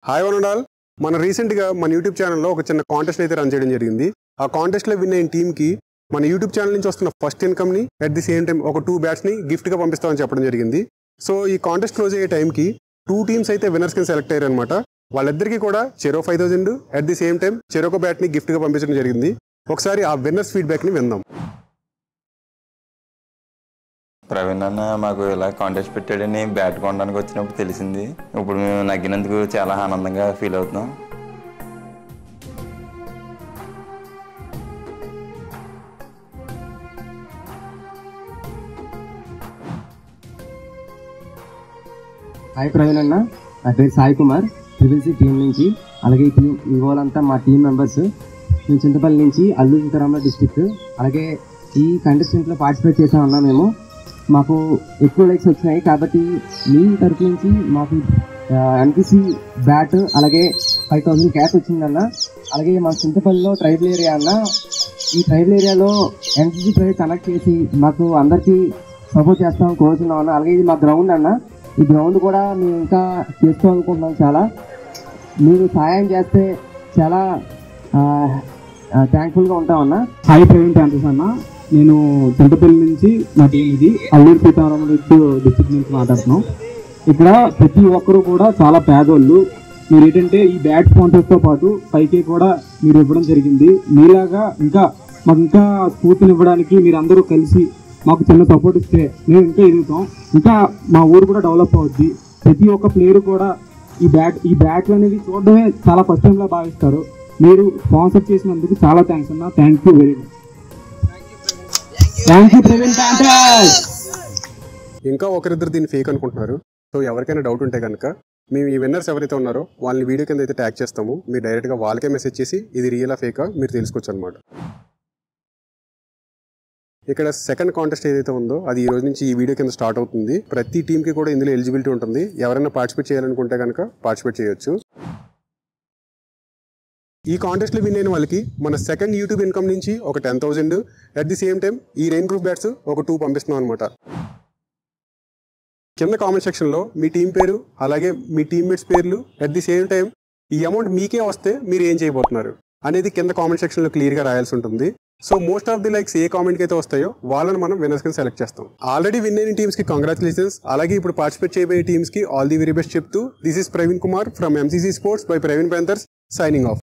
Hi one మన రీసెంట్గా మన యూట్యూబ్ ఛానల్లో ఒక చిన్న కాంటెస్ట్ అయితే రన్ చేయడం జరిగింది. ఆ కాంటెస్ట్లో విన్ అయిన టీమ్కి మన యూట్యూబ్ ఛానల్ నుంచి వస్తున్న ఫస్ట్ ఇన్కమ్ని అట్ ది సేమ్ టైం ఒక 2 బ్యాట్స్ని గిఫ్ట్గా పంపిస్తామని చెప్పడం జరిగింది. సో ఈ కాంటెస్ట్ క్లోజ్ అయ్యే టైంకి 2 టీమ్స్ అయితే విన్నర్స్ కింద సెలెక్ట్ అయ్యారు అనమాట. వాళ్ళిద్దరికీ కూడా చెరో 5000 అట్ ది సేమ్ టైం చెరొక బ్యాట్ని గిఫ్ట్గా పంపించడం జరిగింది. ఒకసారి ఆ విన్నర్స్ ఫీడ్బ్యాక్ని విందాం. ప్రవీణ్ అన్న మాకు ఇలా కాంటెస్ట్ పెట్టాడని బ్యాట్ కొనడానికి వచ్చినప్పుడు తెలిసింది. ఇప్పుడు మేము నగ్గినందుకు చాలా ఆనందంగా ఫీల్ అవుతున్నాం. హాయ్ ప్రవీణ్ అన్న, నా పేరు సాయి కుమార్, ట్రిపుల్ టీం నుంచి. అలాగే ఈ టీం ఇవాళంతా మా టీం మెంబర్స్ మేము చింతపల్లి నుంచి, అల్లూరు సీతారామరాజు డిస్ట్రిక్ట్. అలాగే ఈ కంటెస్టెంట్లో పార్టిసిపేట్ చేసామన్నా మేము. మాకు ఎక్కువ లైక్స్ వచ్చినాయి కాబట్టి మీ తరఫు నుంచి మాకు ఎన్పిసి బ్యాట్ అలాగే 5000 క్యాష్ వచ్చిందన్న. అలాగే మా చింతపల్లిలో ట్రైబల్ ఏరియా అన్న, ఈ ట్రైబల్ ఏరియాలో ఎన్సిసి ప్రైవేట్ కనెక్ట్ చేసి మాకు అందరికీ సపోర్ట్ చేస్తామని కోరుతున్నాం అన్న. అలాగే ఇది మా గ్రౌండ్ అన్న, ఈ గ్రౌండ్ కూడా మేము ఇంకా చేసుకోవాలనుకుంటున్నాం. చాలా మీరు సహాయం చేస్తే చాలా థ్యాంక్ఫుల్గా ఉంటామన్నా. హాయ్ ప్రవీణ్ థ్యాంక్స్ అన్న, నేను చింతపల్లి నుంచి మా టీం ఇది అల్లూరు సీతారామరాజు డిస్ట్రిక్ట్ నుంచి మాట్లాడుతున్నాం. ఇక్కడ ప్రతి ఒక్కరు కూడా చాలా పేదోళ్ళు. మీరు ఏంటంటే ఈ బ్యాట్ స్పాన్సర్స్తో పాటు 5K కూడా మీరు ఇవ్వడం జరిగింది. మీలాగా మాకు ఇంకా స్ఫూర్తినివ్వడానికి మీరు అందరూ కలిసి మాకు చిన్న సపోర్ట్ ఇస్తే మేము ఇంకా ఎదుగుతాం. ఇంకా మా ఊరు కూడా డెవలప్ అవుద్ది. ప్రతి ఒక్క ప్లేయర్ కూడా ఈ బ్యాట్లు అనేది చూడడమే చాలా ఫస్ట్ టైంలా భావిస్తారు. మీరు స్పాన్సర్ చేసినందుకు చాలా థ్యాంక్స్ అన్న. Thank you very much. Thank you Praveen. ఇంకా ఒకరిద్దరు దీన్ని ఫేక్ అనుకుంటున్నారు. సో ఎవరికైనా డౌట్ ఉంటే కనుక మేము ఈ విన్నర్స్ ఎవరైతే ఉన్నారో వాళ్ళని వీడియో కింద అయితే ట్యాగ్ చేస్తాము. మీరు డైరెక్ట్గా వాళ్ళకే మెసేజ్ చేసి ఇది రియలా ఫేకా మీరు తెలుసుకోవచ్చు అనమాట. ఇక్కడ సెకండ్ కాంటెస్ట్ ఏదైతే ఉందో అది ఈ రోజు నుంచి ఈ వీడియో కింద స్టార్ట్ అవుతుంది. ప్రతి టీంకి కూడా ఇందులో ఎలిజిబిలిటీ ఉంటుంది. ఎవరైనా పార్టిసిపేట్ చేయాలనుకుంటే కనుక పార్టిసిపేట్ చేయొచ్చు. ఈ కాంటెస్ట్లో విన్ అయిన వాళ్ళకి మన సెకండ్ యూట్యూబ్ ఇన్కమ్ నుంచి ఒక 10,000 అట్ ది సేమ్ టైం ఈ రెయిన్ ప్రూఫ్ బ్యాట్స్ ఒక 2 పంపిస్తున్నాం అనమాట. కింద కామెంట్ సెక్షన్లో మీ టీం పేరు అలాగే మీ టీమ్మేట్స్ పేర్లు అట్ ది సేమ్ టైం ఈ అమౌంట్ మీకే వస్తే మీరు ఏం చేయబోతున్నారు అనేది కింద కామెంట్ సెక్షన్లో క్లియర్గా రాయాల్సి ఉంటుంది. So most of the likes ఏ కామెంట్కి అయితే వస్తాయో వాళ్ళని మనం విన్నర్స్ కింద సెలెక్ట్ చేస్తాం. ఆల్రెడీ విన్ అయిన టీమ్స్కి కంగ్రాచులేషన్స్. అలాగే ఇప్పుడు పార్టిసిపేట్ చేయబోయే టీమ్స్కి ఆల్ ది వెరీ బెస్ట్ చెప్తూ this is Praveen Kumar from MCC sports by Praveen Panthers signing off.